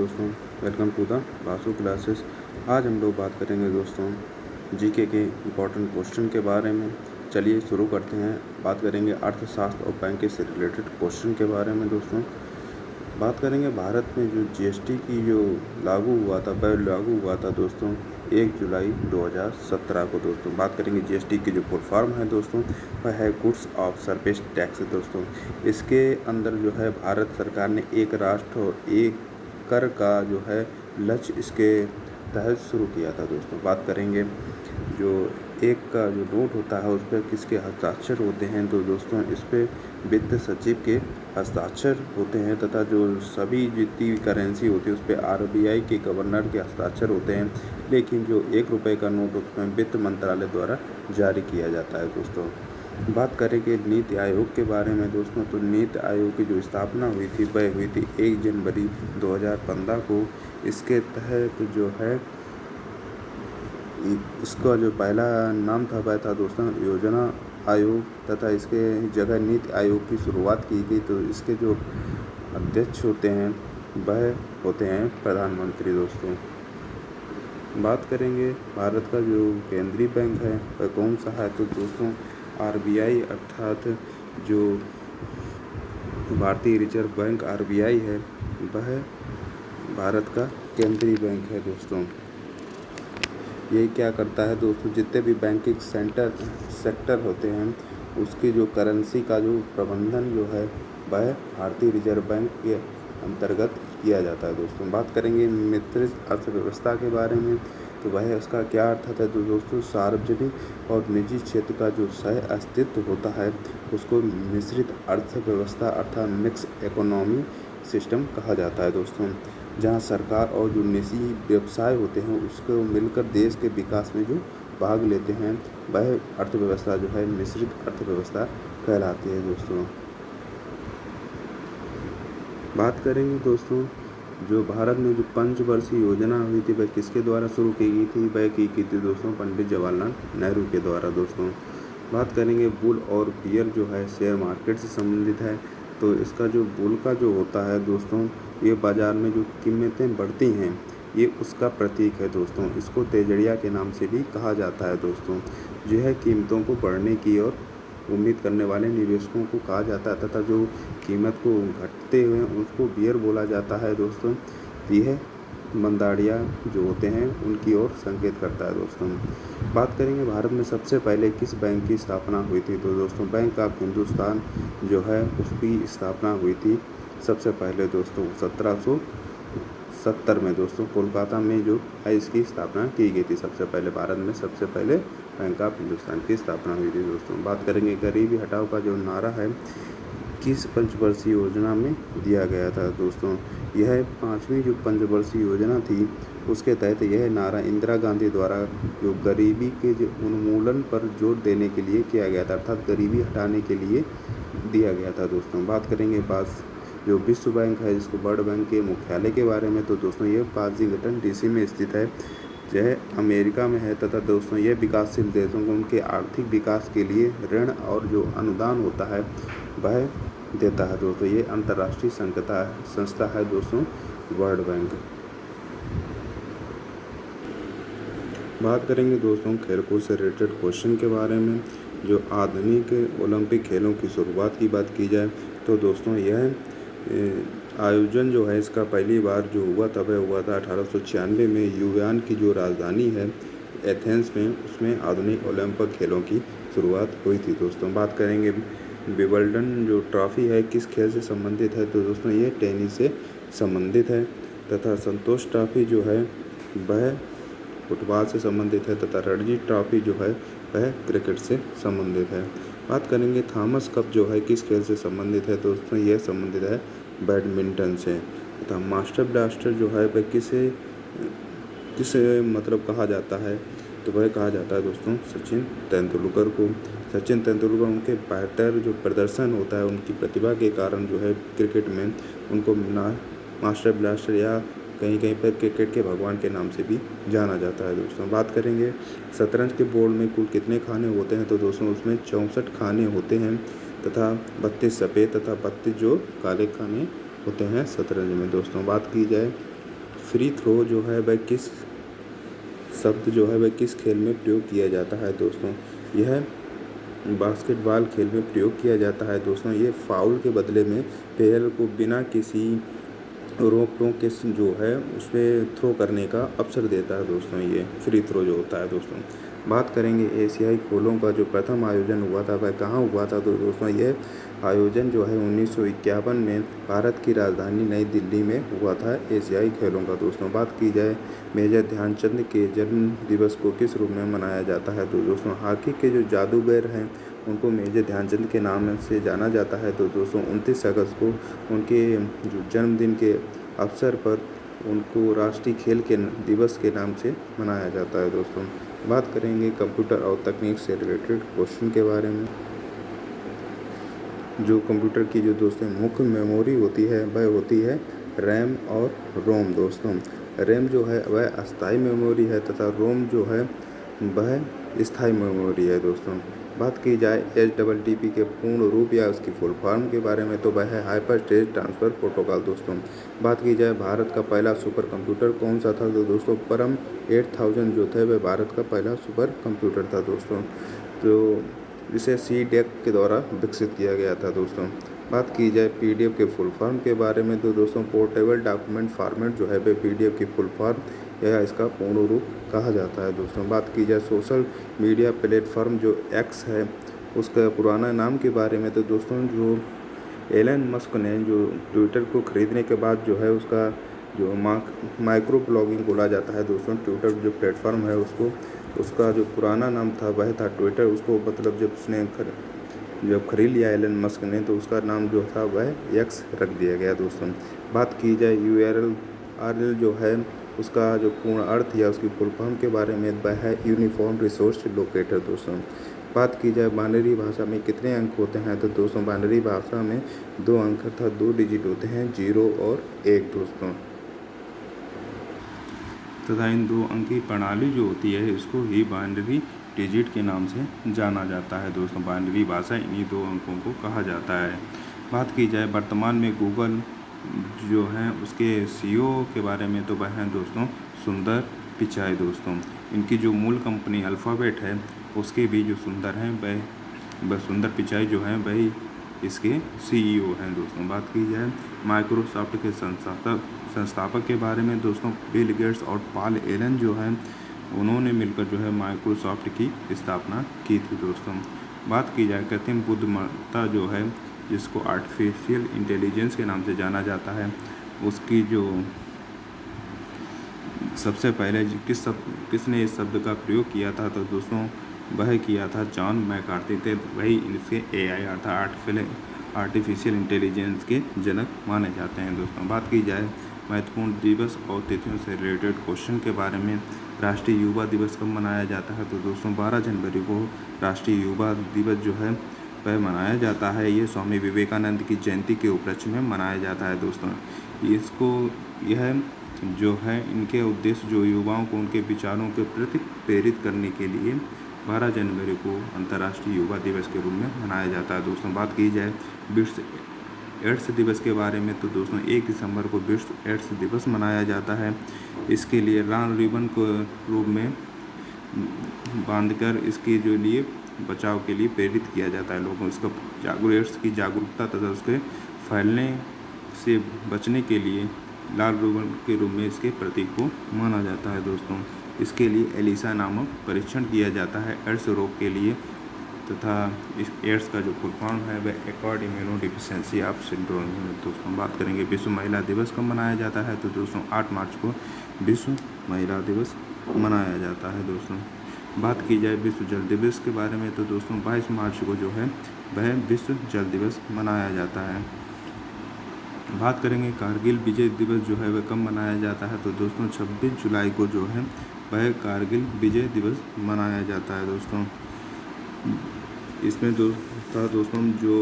दोस्तों, welcome to the Basu classes. आज हम लोग बात करेंगे दोस्तों जीके के इम्पोर्टेंट क्वेश्चन के बारे में। चलिए शुरू करते हैं। बात करेंगे अर्थशास्त्र और बैंक से रिलेटेड क्वेश्चन के बारे में। दोस्तों बात करेंगे भारत में जो जीएसटी की जो लागू हुआ था, वह लागू हुआ था दोस्तों 1 जुलाई 2017 को। दोस्तों बात करेंगे जीएसटी की जो फुल फॉर्म है दोस्तों, वह है गुड्स ऑफ सर्विस टैक्स। दोस्तों इसके अंदर जो है भारत सरकार ने एक राष्ट्र और एक कर का जो है लक्ष्य इसके तहत शुरू किया था। दोस्तों बात करेंगे जो एक का जो नोट होता है उस पर किसके हस्ताक्षर होते हैं, तो दोस्तों इस पर वित्त सचिव के हस्ताक्षर होते हैं, तथा जो सभी जितनी करेंसी होती है उस पर आरबीआई के गवर्नर के हस्ताक्षर होते हैं। लेकिन जो 1 रुपये का नोट उसमें वित्त मंत्रालय द्वारा जारी किया जाता है। दोस्तों बात करेंगे नीति आयोग के बारे में। दोस्तों तो नीति आयोग की जो स्थापना हुई थी वह हुई थी 1 जनवरी 2015 को। इसके तहत जो है इसका जो पहला नाम था वह था दोस्तों योजना आयोग, तथा इसके जगह नीति आयोग की शुरुआत की गई। तो इसके जो अध्यक्ष होते हैं वह होते हैं प्रधानमंत्री। दोस्तों बात करेंगे भारत का जो केंद्रीय बैंक है वह कौन सा है, तो दोस्तों आरबीआई अर्थात जो भारतीय रिजर्व बैंक आरबीआई है वह भारत का केंद्रीय बैंक है। दोस्तों ये क्या करता है दोस्तों, जितने भी बैंकिंग सेक्टर होते हैं उसकी जो करेंसी का जो प्रबंधन जो है वह भारतीय रिजर्व बैंक के अंतर्गत किया जाता है। दोस्तों बात करेंगे मिश्रित अर्थव्यवस्था के बारे में, तो वह उसका क्या अर्थ है, तो दोस्तों सार्वजनिक और निजी क्षेत्र का जो सह अस्तित्व होता है उसको मिश्रित अर्थव्यवस्था अर्थात मिक्स इकोनॉमी सिस्टम कहा जाता है। दोस्तों जहां सरकार और जो निजी व्यवसाय होते हैं उसको मिलकर देश के विकास में जो भाग लेते हैं वह अर्थव्यवस्था जो है मिश्रित अर्थव्यवस्था कहलाती है। दोस्तों बात करेंगे दोस्तों जो भारत में जो पंचवर्षीय योजना हुई थी वह किसके द्वारा शुरू की गई थी, वह की थी दोस्तों पंडित जवाहरलाल नेहरू के द्वारा। दोस्तों बात करेंगे बुल और बियर जो है शेयर मार्केट से संबंधित है। तो इसका जो बुल का जो होता है दोस्तों, ये बाज़ार में जो कीमतें बढ़ती हैं ये उसका प्रतीक है। दोस्तों इसको तेजड़िया के नाम से भी कहा जाता है। दोस्तों जो है कीमतों को बढ़ने की और उम्मीद करने वाले निवेशकों को कहा जाता है, तथा जो कीमत को घटते हुए उसको बियर बोला जाता है। दोस्तों यह मंदाड़िया जो होते हैं उनकी ओर संकेत करता है। दोस्तों बात करेंगे भारत में सबसे पहले किस बैंक की स्थापना हुई थी, तो दोस्तों बैंक ऑफ हिंदुस्तान जो है उसकी स्थापना हुई थी सबसे पहले दोस्तों 1770 में। दोस्तों कोलकाता में जो है इसकी स्थापना की गई थी। सबसे पहले भारत में सबसे पहले बैंक ऑफ हिंदुस्तान की स्थापना हुई थी। दोस्तों बात करेंगे गरीबी हटाओ का जो नारा है किस पंचवर्षीय योजना में दिया गया था, दोस्तों यह 5वीं जो पंचवर्षीय योजना थी उसके तहत यह नारा इंदिरा गांधी द्वारा जो गरीबी के जो उन्मूलन पर जोर देने के लिए किया गया था, अर्थात गरीबी हटाने के लिए दिया गया था। दोस्तों बात करेंगे पास जो विश्व बैंक है जिसको वर्ल्ड बैंक के मुख्यालय के बारे में, तो दोस्तों ये वाशिंगटन डीसी में स्थित है, यह अमेरिका में है, तथा दोस्तों यह विकासशील देशों को उनके आर्थिक विकास के लिए ऋण और जो अनुदान होता है वह देता है। दोस्तों ये अंतर्राष्ट्रीय संस्था है दोस्तों वर्ल्ड बैंक। बात करेंगे दोस्तों खेलकूद से रिलेटेड क्वेश्चन के बारे में। जो आधुनिक ओलंपिक खेलों की शुरुआत की बात की जाए तो दोस्तों यह आयोजन जो है इसका पहली बार जो हुआ था वह हुआ था 1896 में यूनान की जो राजधानी है एथेंस में, उसमें आधुनिक ओलंपिक खेलों की शुरुआत हुई थी। दोस्तों बात करेंगे विंबलडन जो ट्रॉफी है किस खेल से संबंधित है, तो दोस्तों ये टेनिस से संबंधित है, तथा संतोष ट्रॉफी जो है वह फुटबॉल से संबंधित है, तथा रणजी ट्रॉफी जो है वह क्रिकेट से संबंधित है। बात करेंगे थॉमस कप जो है किस खेल से संबंधित है, दोस्तों यह संबंधित है बैडमिंटन से, तथा मास्टर ब्लास्टर जो है वह किसे मतलब कहा जाता है, तो वह कहा जाता है दोस्तों सचिन तेंदुलकर को। सचिन तेंदुलकर उनके बेहतर जो प्रदर्शन होता है उनकी प्रतिभा के कारण जो है क्रिकेट में उनको मास्टर ब्लास्टर या कहीं कहीं पर क्रिकेट के भगवान के नाम से भी जाना जाता है। दोस्तों बात करेंगे शतरंज के बोर्ड में कुल कितने खाने होते हैं, तो दोस्तों उसमें 64 खाने होते हैं, तथा 32 सफ़ेद तथा 32 जो काले खाने होते हैं शतरंज में। दोस्तों बात की जाए फ्री थ्रो जो है वह किस शब्द जो है वह किस खेल में प्रयोग किया जाता है दोस्तों? यह बास्केटबॉल खेल में प्रयोग किया जाता है दोस्तों। ये फाउल के बदले में प्लेयर को बिना किसी रोक टोक के जो है उसमें थ्रो करने का अवसर देता है दोस्तों, ये फ्री थ्रो जो होता है दोस्तों। बात करेंगे एशियाई खेलों का जो प्रथम आयोजन हुआ था वह कहाँ हुआ था? तो दोस्तों ये आयोजन जो है 1951 में भारत की राजधानी नई दिल्ली में हुआ था एशियाई खेलों का दोस्तों। बात की जाए मेजर ध्यानचंद के जन्म दिवस को किस रूप में मनाया जाता है? तो दोस्तों हॉकी के जो जादूगर हैं उनको मेजर ध्यानचंद के नाम से जाना जाता है। तो दोस्तों 29 अगस्त को उनके जो जन्मदिन के अवसर पर उनको राष्ट्रीय खेल के दिवस के नाम से मनाया जाता है दोस्तों। बात करेंगे कंप्यूटर और तकनीक से रिलेटेड क्वेश्चन के बारे में। जो कंप्यूटर की जो दोस्तों मुख्य मेमोरी होती है वह होती है रैम और रोम दोस्तों। रैम जो है वह अस्थायी मेमोरी है तथा रोम जो है वह स्थायी मेमोरी है दोस्तों। बात की जाए HTTP के पूर्ण रूप या उसकी फुल फॉर्म के बारे में तो वह है हाइपर टेक्स्ट ट्रांसफ़र प्रोटोकॉल दोस्तों। बात की जाए भारत का पहला सुपर कंप्यूटर कौन सा था? तो दोस्तों परम 8000 जो थे वह भारत का पहला सुपर कंप्यूटर था दोस्तों, तो इसे CDEC के द्वारा विकसित किया गया था दोस्तों। बात की जाए PDF के फुल फॉर्म के बारे में तो दोस्तों पोर्टेबल डॉक्यूमेंट फॉर्मेट जो है वह PDF की फुल फॉर्म या इसका पूर्ण रूप कहा जाता है दोस्तों। बात की जाए सोशल मीडिया प्लेटफॉर्म जो X है उसका पुराना नाम के बारे में तो दोस्तों जो एलन मस्क ने जो ट्विटर को खरीदने के बाद जो है उसका जो माइक्रो ब्लॉगिंग बोला जाता है दोस्तों। ट्विटर जो प्लेटफॉर्म है उसका जो पुराना नाम था वह था ट्विटर। उसको मतलब जब खरीद लिया एलन मस्क ने तो उसका नाम जो था वह X रख दिया गया दोस्तों। बात की जाए URL जो है उसका जो पूर्ण अर्थ या उसकी फुल फॉर्म के बारे में वह है यूनिफॉर्म रिसोर्स लोकेटर दोस्तों। बात की जाए बाइनरी भाषा में कितने अंक होते हैं? तो दोस्तों बाइनरी भाषा में 2 अंक अर्थात 2 डिजिट होते हैं, 0 और 1 दोस्तों। तथा इन 2 अंकी प्रणाली जो होती है इसको ही बाइनरी डिजिट के नाम से जाना जाता है दोस्तों। बाइनरी भाषा इन्हीं 2 अंकों को कहा जाता है। बात की जाए वर्तमान में गूगल जो है उसके CEO के बारे में तो वह हैं दोस्तों सुंदर पिचाई दोस्तों। इनकी जो मूल कंपनी अल्फ़ाबेट है उसके भी जो सुंदर हैं वह सुंदर पिचाई जो हैं वही इसके CEO हैं दोस्तों। बात की जाए माइक्रोसॉफ्ट के संस्थापक के बारे में दोस्तों बिल गेट्स और पॉल एलन जो हैं उन्होंने मिलकर जो है माइक्रोसॉफ्ट की स्थापना की थी दोस्तों। बात की जाए कृत्रिम बुद्धिमत्ता जो है जिसको आर्टिफिशियल इंटेलिजेंस के नाम से जाना जाता है उसकी जो सबसे पहले किसने इस शब्द का प्रयोग किया था? तो दोस्तों वह किया था जॉन मैकार्थी थे। वही इसके AI अर्थात आर्टिफिशियल इंटेलिजेंस के जनक माने जाते हैं दोस्तों। बात की जाए महत्वपूर्ण दिवस और तिथियों से रिलेटेड क्वेश्चन के बारे में। राष्ट्रीय युवा दिवस कब मनाया जाता है? तो दोस्तों 12 जनवरी को राष्ट्रीय युवा दिवस जो है वह मनाया जाता है। ये स्वामी विवेकानंद की जयंती के उपलक्ष्य में मनाया जाता है दोस्तों। यह जो है इनके उद्देश्य जो युवाओं को उनके विचारों के प्रति प्रेरित करने के लिए 12 जनवरी को अंतर्राष्ट्रीय युवा दिवस के रूप में मनाया जाता है दोस्तों। बात की जाए विश्व एड्स दिवस के बारे में तो दोस्तों 1 दिसंबर को विश्व एड्स दिवस मनाया जाता है। इसके लिए लाल रिबन को रूप में बांधकर इसके जो लिए बचाव के लिए प्रेरित किया जाता है लोगों इसका एड्स की जागरूकता तथा उसके फैलने से बचने के लिए लाल रिबन के रूप में इसके प्रतीक को माना जाता है दोस्तों। इसके लिए एलिसा नामक परीक्षण किया जाता है एड्स रोग के लिए तथा इस एड्स का जो फुल फॉर्म है वह acquired immuno deficiency of syndrome है दोस्तों। बात करेंगे विश्व महिला दिवस कब मनाया जाता है? तो दोस्तों 8 मार्च को विश्व महिला दिवस मनाया जाता है दोस्तों। बात की जाए विश्व जल दिवस के बारे में तो दोस्तों 22 मार्च को जो है वह विश्व जल दिवस मनाया जाता है। बात करेंगे कारगिल विजय दिवस जो है वह कब मनाया जाता है? तो दोस्तों 26 जुलाई को जो है वह कारगिल विजय दिवस मनाया जाता है दोस्तों। इसमें दोस्तों जो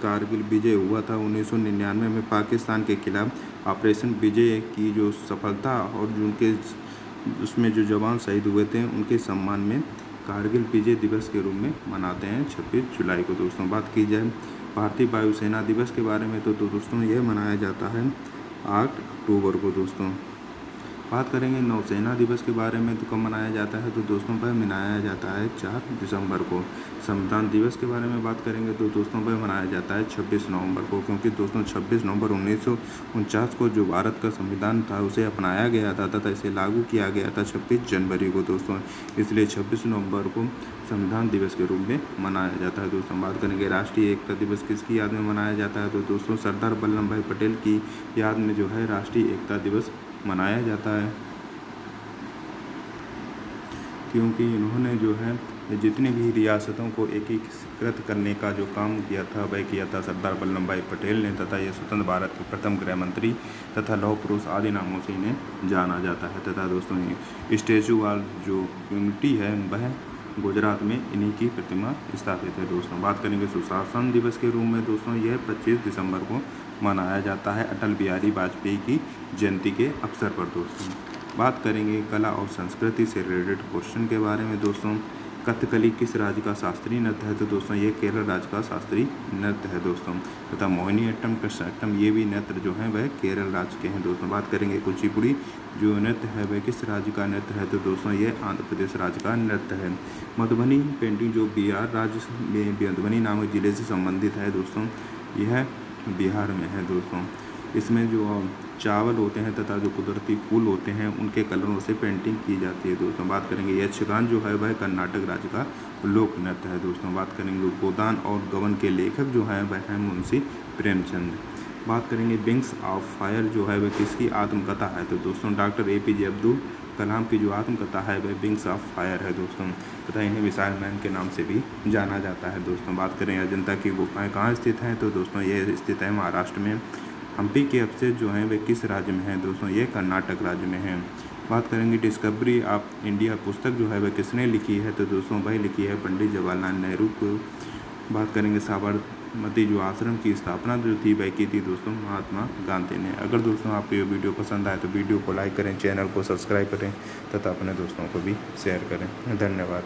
कारगिल विजय हुआ था 1999 में पाकिस्तान के खिलाफ ऑपरेशन विजय की जो सफलता और जो उनके उसमें जो जवान शहीद हुए थे उनके सम्मान में कारगिल विजय दिवस के रूप में मनाते हैं 26 जुलाई को दोस्तों। बात की जाए भारतीय वायुसेना दिवस के बारे में तो दोस्तों यह मनाया जाता है 8 अक्टूबर को दोस्तों। बात करेंगे नौसेना दिवस के बारे में, तो कब मनाया जाता है, तो दोस्तों वह मनाया जाता है 4 दिसंबर को। संविधान दिवस के बारे में बात करेंगे तो दोस्तों वह मनाया जाता है 26 नवंबर को, क्योंकि दोस्तों 26 नवंबर 1949 को जो भारत का संविधान था उसे अपनाया गया था तथा इसे लागू किया गया था 26 जनवरी को दोस्तों, इसलिए 26 नवंबर को संविधान दिवस के रूप में मनाया जाता है। दोस्तों बात करेंगे राष्ट्रीय एकता दिवस किसकी याद में मनाया जाता है, तो दोस्तों सरदार वल्लभ भाई पटेल की याद में जो है राष्ट्रीय एकता दिवस मनाया जाता है, क्योंकि इन्होंने जो है जितनी भी रियासतों को एकीकृत करने का जो काम किया था वह किया था सरदार वल्लभ भाई पटेल ने, तथा ये स्वतंत्र भारत के प्रथम गृह मंत्री तथा लौह पुरुष आदि नामों से इन्हें जाना जाता है। तथा दोस्तों ये स्टैचू ऑफ जो यूनिटी है वह गुजरात में इन्हीं की प्रतिमा स्थापित है। दोस्तों बात करेंगे सुशासन दिवस के रूप में, दोस्तों यह 25 दिसंबर को मनाया जाता है अटल बिहारी वाजपेयी की जयंती के अवसर पर। दोस्तों बात करेंगे कला और संस्कृति से रिलेटेड क्वेश्चन के बारे में। दोस्तों कथकली किस राज्य का शास्त्रीय नृत्य है, तो दोस्तों ये केरल राज्य का शास्त्रीय नृत्य है दोस्तों। तथा मोहिनीअट्टम कृष्णाटम ये भी नृत्य जो है वह केरल राज्य के हैं। दोस्तों बात करेंगे कुचिपुड़ी जो नृत्य है वह किस राज्य का नृत्य है, तो दोस्तों ये आंध्र प्रदेश राज्य का नृत्य है। मधुबनी पेंटिंग जो बिहार राज्य में मधुबनी नामक जिले से संबंधित है दोस्तों, यह बिहार में है दोस्तों। इसमें जो चावल होते हैं तथा जो कुदरती फूल होते हैं उनके कलरों से पेंटिंग की जाती है। दोस्तों बात करेंगे यक्षगान जो है वह कर्नाटक राज्य का लोक नृत्य है। दोस्तों बात करेंगे गोदान और गबन के लेखक जो हैं वह हैं मुंशी प्रेमचंद। बात करेंगे विंग्स ऑफ फायर जो है वह किसकी आत्मकथा है, तो दोस्तों डॉक्टर APJ अब्दुल कलाम की जो आत्मकथा है वह विंग्स ऑफ फायर है दोस्तों, तथा इन्हें मिसाइल मैन के नाम से भी जाना जाता है। दोस्तों बात करें अजंता की गुफाएं कहाँ स्थित हैं, तो दोस्तों ये स्थित है महाराष्ट्र में। हम्पी के अवशेष जो हैं वे किस राज्य में हैं, दोस्तों ये कर्नाटक राज्य में हैं। बात करेंगे डिस्कवरी ऑफ इंडिया पुस्तक जो है वह किसने लिखी है, तो दोस्तों वह लिखी है पंडित जवाहरलाल नेहरू को। बात करेंगे साबरमती जो आश्रम की स्थापना जो थी वह की थी दोस्तों महात्मा गांधी ने। अगर दोस्तों आपको ये वीडियो पसंद आए तो वीडियो को लाइक करें, चैनल को सब्सक्राइब करें तथा अपने दोस्तों को भी शेयर करें। धन्यवाद।